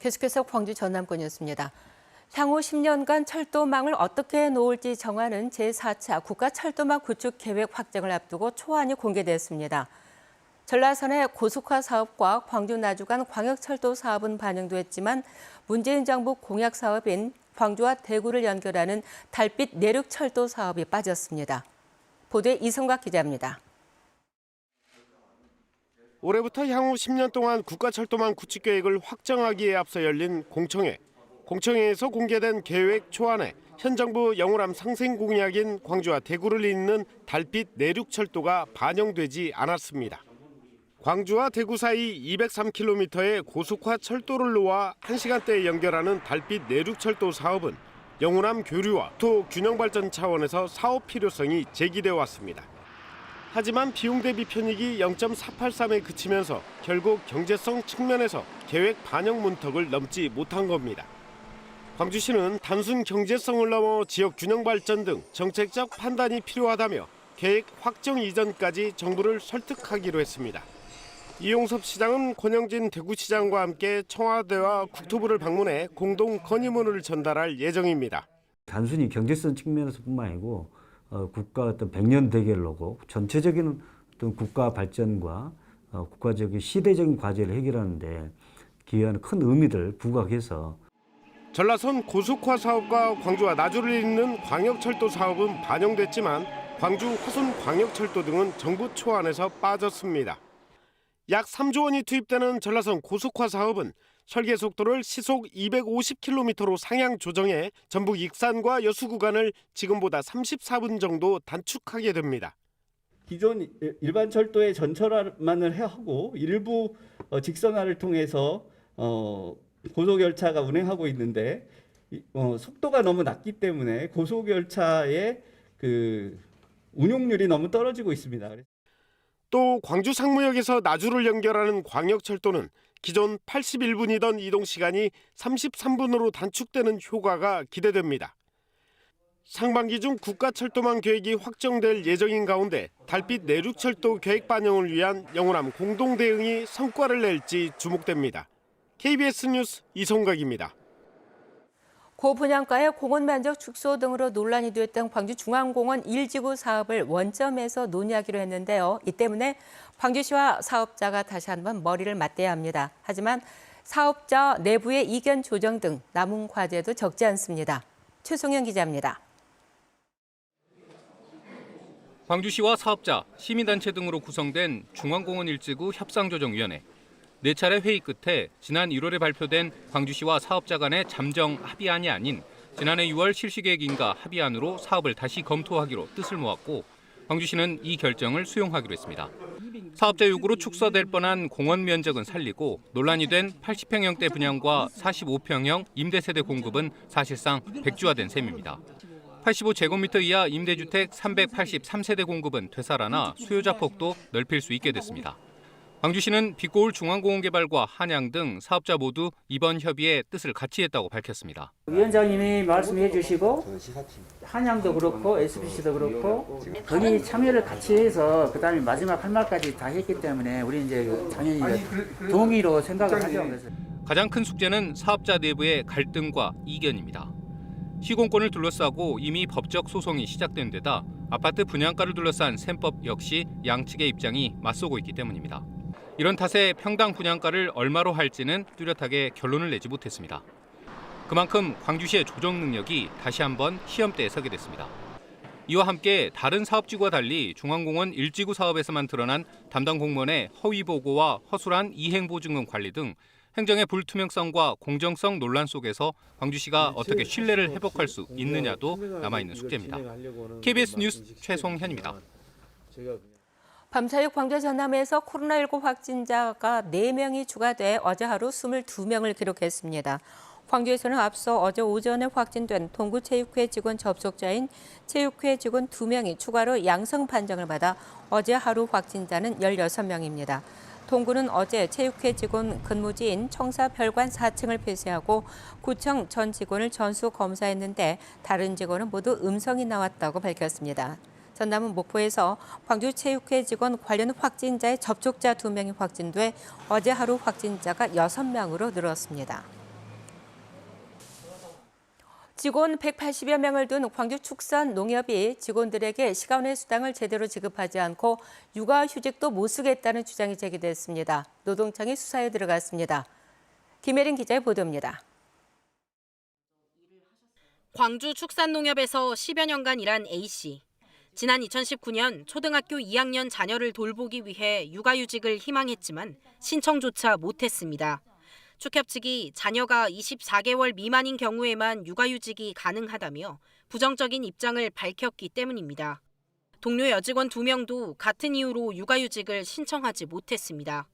계속해서 광주 전남권이었습니다. 향후 10년간 철도망을 어떻게 놓을지 정하는 제4차 국가철도망 구축 계획 확정을 앞두고 초안이 공개됐습니다. 전라선의 고속화 사업과 광주 나주 간 광역철도 사업은 반영도 했지만 문재인 정부 공약 사업인 광주와 대구를 연결하는 달빛 내륙철도 사업이 빠졌습니다. 보도에 이성각 기자입니다. 올해부터 향후 10년 동안 국가철도망 구축 계획을 확정하기에 앞서 열린 공청회. 공청회에서 공개된 계획 초안에 현 정부 영호람 상생 공약인 광주와 대구를 잇는 달빛 내륙철도가 반영되지 않았습니다. 광주와 대구 사이 203km의 고속화 철도를 놓아 1시간대에 연결하는 달빛 내륙철도 사업은 영호남 교류와 도 균형 발전 차원에서 사업 필요성이 제기되어 왔습니다. 하지만 비용 대비 편익이 0.483에 그치면서 결국 경제성 측면에서 계획 반영 문턱을 넘지 못한 겁니다. 광주시는 단순 경제성을 넘어 지역 균형 발전 등 정책적 판단이 필요하다며 계획 확정 이전까지 정부를 설득하기로 했습니다. 이용섭 시장은 권영진 대구시장과 함께 청와대와 국토부를 방문해 공동 건의문을 전달할 예정입니다. 단순히 경제성 측면에서뿐만 아니고 국가 어떤 100년 대결로고 전체적인 어떤 국가 발전과 국가적인 시대적인 과제를 해결하는데 기여하는 큰 의미를 부각해서 전라선 고속화 사업과 광주와 나주를 잇는 광역철도 사업은 반영됐지만 광주 화순 광역철도 등은 정부 초안에서 빠졌습니다. 약 3조 원이 투입되는 전라선 고속화 사업은 설계 속도를 시속 250km로 상향 조정해 전북 익산과 여수 구간을 지금보다 34분 정도 단축하게 됩니다. 기존 일반 철도의 전철화만을 하고 일부 직선화를 통해서 고속열차가 운행하고 있는데 속도가 너무 낮기 때문에 고속열차의 운용률이 너무 떨어지고 있습니다. 또 광주 상무역에서 나주를 연결하는 광역철도는 기존 81분이던 이동 시간이 33분으로 단축되는 효과가 기대됩니다. 상반기 중 국가철도망 계획이 확정될 예정인 가운데 달빛 내륙철도 계획 반영을 위한 영호남 공동 대응이 성과를 낼지 주목됩니다. KBS 뉴스 이성각입니다. 고분양가의 공원 면적 축소 등으로 논란이 됐던 광주중앙공원 1지구 사업을 원점에서 논의하기로 했는데요. 이 때문에 광주시와 사업자가 다시 한번 머리를 맞대야 합니다. 하지만 사업자 내부의 이견 조정 등 남은 과제도 적지 않습니다. 최송현 기자입니다. 광주시와 사업자, 시민단체 등으로 구성된 중앙공원 1지구 협상조정위원회. 4차례 회의 끝에 지난 1월에 발표된 광주시와 사업자 간의 잠정 합의안이 아닌 지난해 6월 실시계획인가 합의안으로 사업을 다시 검토하기로 뜻을 모았고 광주시는 이 결정을 수용하기로 했습니다. 사업자 요구로 축소될 뻔한 공원 면적은 살리고 논란이 된 80평형대 분양과 45평형 임대세대 공급은 사실상 백지화된 셈입니다. 85제곱미터 이하 임대주택 383세대 공급은 되살아나 수요자 폭도 넓힐 수 있게 됐습니다. 광주시는 빛고울 중앙공원 개발과 한양 등 사업자 모두 이번 협의에 뜻을 같이 했다고 밝혔습니다. 위원장님이 말씀해 주시고 한양도 그렇고 SBC도 그렇고 거기 참여를 같이 해서 그다음에 마지막 할 말까지 다 했기 때문에 우리 이제 당연히 동의로 생각을 하죠. 가장 큰 숙제는 사업자 내부의 갈등과 이견입니다. 시공권을 둘러싸고 이미 법적 소송이 시작된 데다 아파트 분양가를 둘러싼 셈법 역시 양측의 입장이 맞서고 있기 때문입니다. 이런 탓에 평당 분양가를 얼마로 할지는 뚜렷하게 결론을 내지 못했습니다. 그만큼 광주시의 조정 능력이 다시 한번 시험대에 서게 됐습니다. 이와 함께 다른 사업지구와 달리 중앙공원 1지구 사업에서만 드러난 담당 공무원의 허위 보고와 허술한 이행보증금 관리 등 행정의 불투명성과 공정성 논란 속에서 광주시가 어떻게 신뢰를 회복할 수 있느냐도 남아있는 숙제입니다. KBS 뉴스 최송현입니다. 밤사이 광주 전남에서 코로나19 확진자가 4명이 추가돼 어제 하루 22명을 기록했습니다. 광주에서는 앞서 어제 오전에 확진된 동구체육회 직원 접촉자인 체육회 직원 2명이 추가로 양성 판정을 받아 어제 하루 확진자는 16명입니다. 동구는 어제 체육회 직원 근무지인 청사 별관 4층을 폐쇄하고 구청 전 직원을 전수 검사했는데 다른 직원은 모두 음성이 나왔다고 밝혔습니다. 전남은 목포에서 광주체육회 직원 관련 확진자의 접촉자 2명이 확진돼 어제 하루 확진자가 6명으로 늘었습니다. 직원 180여 명을 둔 광주축산농협이 직원들에게 시간 외 수당을 제대로 지급하지 않고 육아휴직도 못 쓰겠다는 주장이 제기됐습니다. 노동청이 수사에 들어갔습니다. 김혜린 기자의 보도입니다. 광주 축산농협에서 10여 년간 일한 A씨. 지난 2019년 초등학교 2학년 자녀를 돌보기 위해 육아휴직을 희망했지만 신청조차 못했습니다. 축협 측이 자녀가 24개월 미만인 경우에만 육아휴직이 가능하다며 부정적인 입장을 밝혔기 때문입니다. 동료 여직원 2명도 같은 이유로 육아휴직을 신청하지 못했습니다.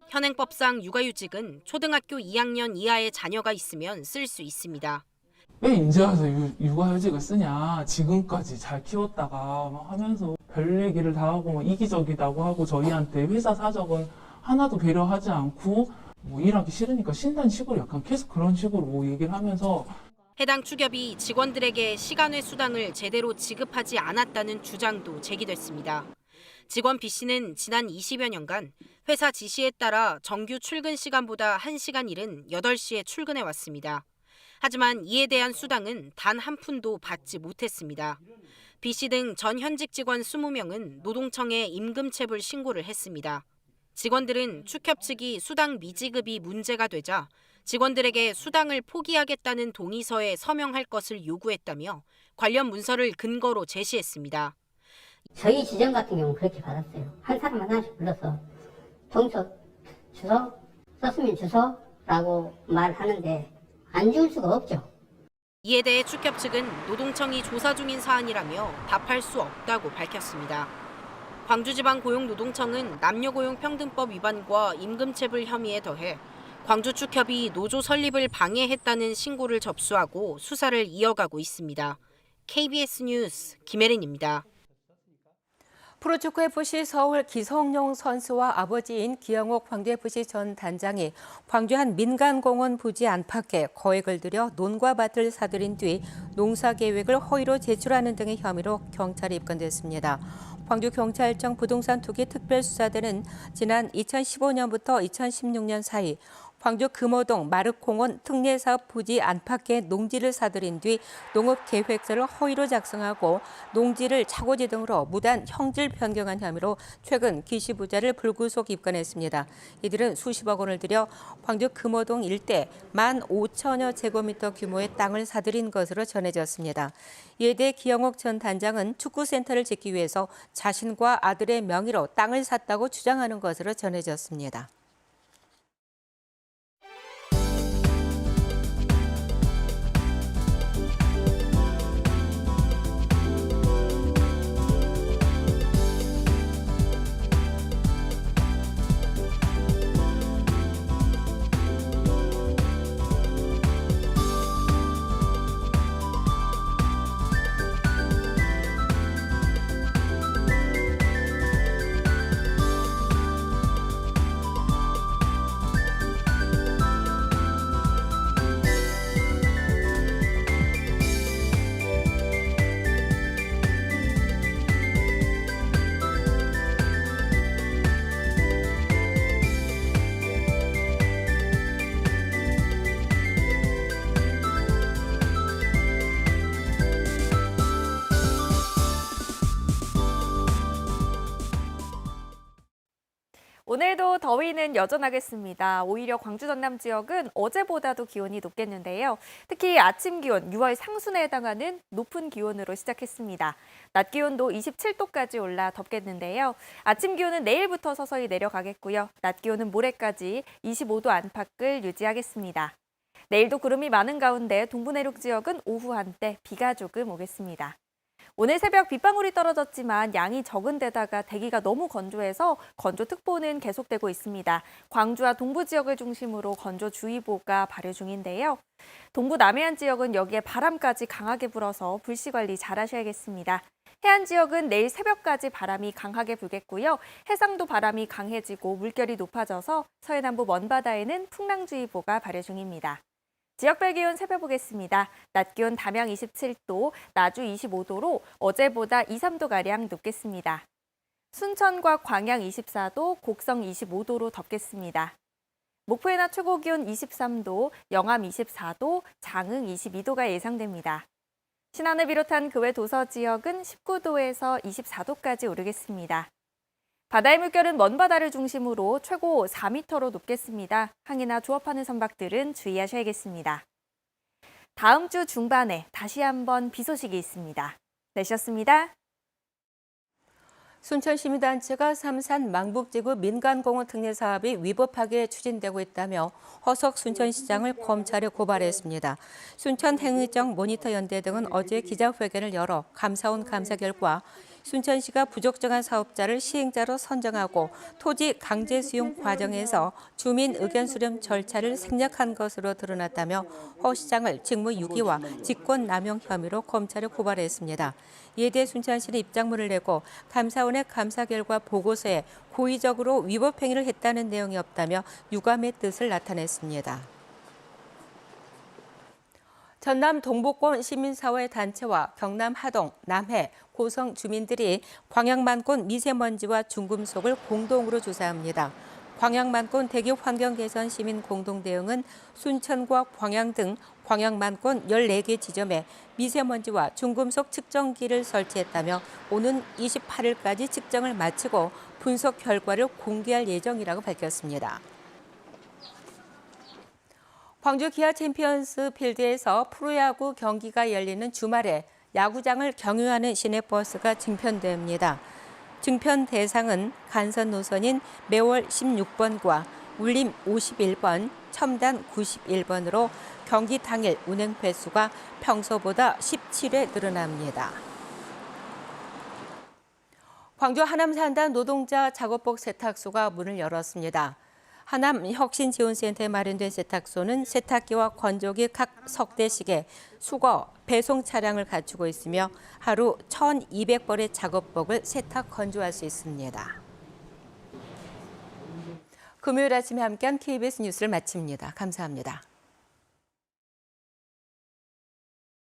현행법상 육아휴직은 초등학교 2학년 이하의 자녀가 있으면 쓸 수 있습니다. 왜 이제 와서 육아휴직을 쓰냐, 지금까지 잘 키웠다가 막 하면서 별 얘기를 다 하고 막 이기적이다고 하고 저희한테 회사 사정은 하나도 배려하지 않고 뭐 일하기 싫으니까 쉰다는 식으로 약간 계속 그런 식으로 얘기를 하면서 해당 축협이 직원들에게 시간 외 수당을 제대로 지급하지 않았다는 주장도 제기됐습니다. 직원 B씨는 지난 20여 년간 회사 지시에 따라 정규 출근 시간보다 1시간 이른 8시에 출근해 왔습니다. 하지만 이에 대한 수당은 단 한 푼도 받지 못했습니다. B씨 등 전 현직 직원 20명은 노동청에 임금체불 신고를 했습니다. 직원들은 축협 측이 수당 미지급이 문제가 되자 직원들에게 수당을 포기하겠다는 동의서에 서명할 것을 요구했다며 관련 문서를 근거로 제시했습니다. 저희 지점 같은 경우는 그렇게 받았어요. 한 사람 하나씩 불러서 동서 주소 썼으면 주소라고 말하는데 안 줄 수가 없죠. 이에 대해 축협 측은 노동청이 조사 중인 사안이라며 답할 수 없다고 밝혔습니다. 광주지방고용노동청은 남녀고용평등법 위반과 임금체불 혐의에 더해 광주축협이 노조 설립을 방해했다는 신고를 접수하고 수사를 이어가고 있습니다. KBS 뉴스 김혜린입니다. 프로축구 FC 서울 기성용 선수와 아버지인 기영옥 광주 FC 전 단장이 광주 한 민간공원 부지 안팎에 거액을 들여 논과 밭을 사들인 뒤 농사 계획을 허위로 제출하는 등의 혐의로 경찰에 입건됐습니다. 광주경찰청 부동산 투기 특별수사대는 지난 2015년부터 2016년 사이 광주 금호동 마륵공원 특례사업 부지 안팎에 농지를 사들인 뒤 농업계획서를 허위로 작성하고 농지를 차고지 등으로 무단 형질 변경한 혐의로 최근 기시부자를 불구속 입건했습니다. 이들은 수십억 원을 들여 광주 금호동 일대 15,000여 제곱미터 규모의 땅을 사들인 것으로 전해졌습니다. 이에 대해 기영옥 전 단장은 축구센터를 짓기 위해서 자신과 아들의 명의로 땅을 샀다고 주장하는 것으로 전해졌습니다. 오늘도 더위는 여전하겠습니다. 오히려 광주 전남 지역은 어제보다도 기온이 높겠는데요. 특히 아침 기온 6월 상순에 해당하는 높은 기온으로 시작했습니다. 낮 기온도 27도까지 올라 덥겠는데요. 아침 기온은 내일부터 서서히 내려가겠고요. 낮 기온은 모레까지 25도 안팎을 유지하겠습니다. 내일도 구름이 많은 가운데 동부 내륙 지역은 오후 한때 비가 조금 오겠습니다. 오늘 새벽 빗방울이 떨어졌지만 양이 적은 데다가 대기가 너무 건조해서 건조특보는 계속되고 있습니다. 광주와 동부 지역을 중심으로 건조주의보가 발효 중인데요. 동부 남해안 지역은 여기에 바람까지 강하게 불어서 불씨 관리 잘 하셔야겠습니다. 해안 지역은 내일 새벽까지 바람이 강하게 불겠고요. 해상도 바람이 강해지고 물결이 높아져서 서해남부 먼바다에는 풍랑주의보가 발효 중입니다. 지역별 기온 살펴보겠습니다. 낮 기온 담양 27도, 나주 25도로 어제보다 2, 3도가량 높겠습니다. 순천과 광양 24도, 곡성 25도로 덥겠습니다. 목포의 낮 최고 기온 23도, 영암 24도, 장흥 22도가 예상됩니다. 신안을 비롯한 그 외 도서 지역은 19도에서 24도까지 오르겠습니다. 바다의 물결은 먼 바다를 중심으로 최고 4m로 높겠습니다. 항해나 조업하는 선박들은 주의하셔야겠습니다. 다음 주 중반에 다시 한번 비 소식이 있습니다. 내셨습니다. 순천시민단체가 삼산 망북지구 민간공원 특례 사업이 위법하게 추진되고 있다며 허석 순천시장을 검찰에 고발했습니다. 순천행의정 모니터연대 등은 어제 기자회견을 열어 감사원 감사 결과 순천시가 부적정한 사업자를 시행자로 선정하고 토지 강제 수용 과정에서 주민 의견 수렴 절차를 생략한 것으로 드러났다며 허 시장을 직무유기와 직권남용 혐의로 검찰에 고발했습니다. 이에 대해 순천시는 입장문을 내고 감사원의 감사 결과 보고서에 고의적으로 위법 행위를 했다는 내용이 없다며 유감의 뜻을 나타냈습니다. 전남 동북권 시민사회 단체와 경남 하동, 남해, 고성 주민들이 광양만권 미세먼지와 중금속을 공동으로 조사합니다. 광양만권 대기 환경 개선 시민 공동대응은 순천과 광양 등 광양만권 14개 지점에 미세먼지와 중금속 측정기를 설치했다며 오는 28일까지 측정을 마치고 분석 결과를 공개할 예정이라고 밝혔습니다. 광주 기아 챔피언스 필드에서 프로야구 경기가 열리는 주말에 야구장을 경유하는 시내버스가 증편됩니다. 증편 대상은 간선 노선인 매월 16번과 울림 51번, 첨단 91번으로 경기 당일 운행 횟수가 평소보다 17회 늘어납니다. 광주 하남 산단 노동자 작업복 세탁소가 문을 열었습니다. 하남 혁신지원센터에 마련된 세탁소는 세탁기와 건조기 각 석 대씩의 수거, 배송 차량을 갖추고 있으며 하루 1,200벌의 작업복을 세탁 건조할 수 있습니다. 금요일 아침에 함께한 KBS 뉴스를 마칩니다. 감사합니다.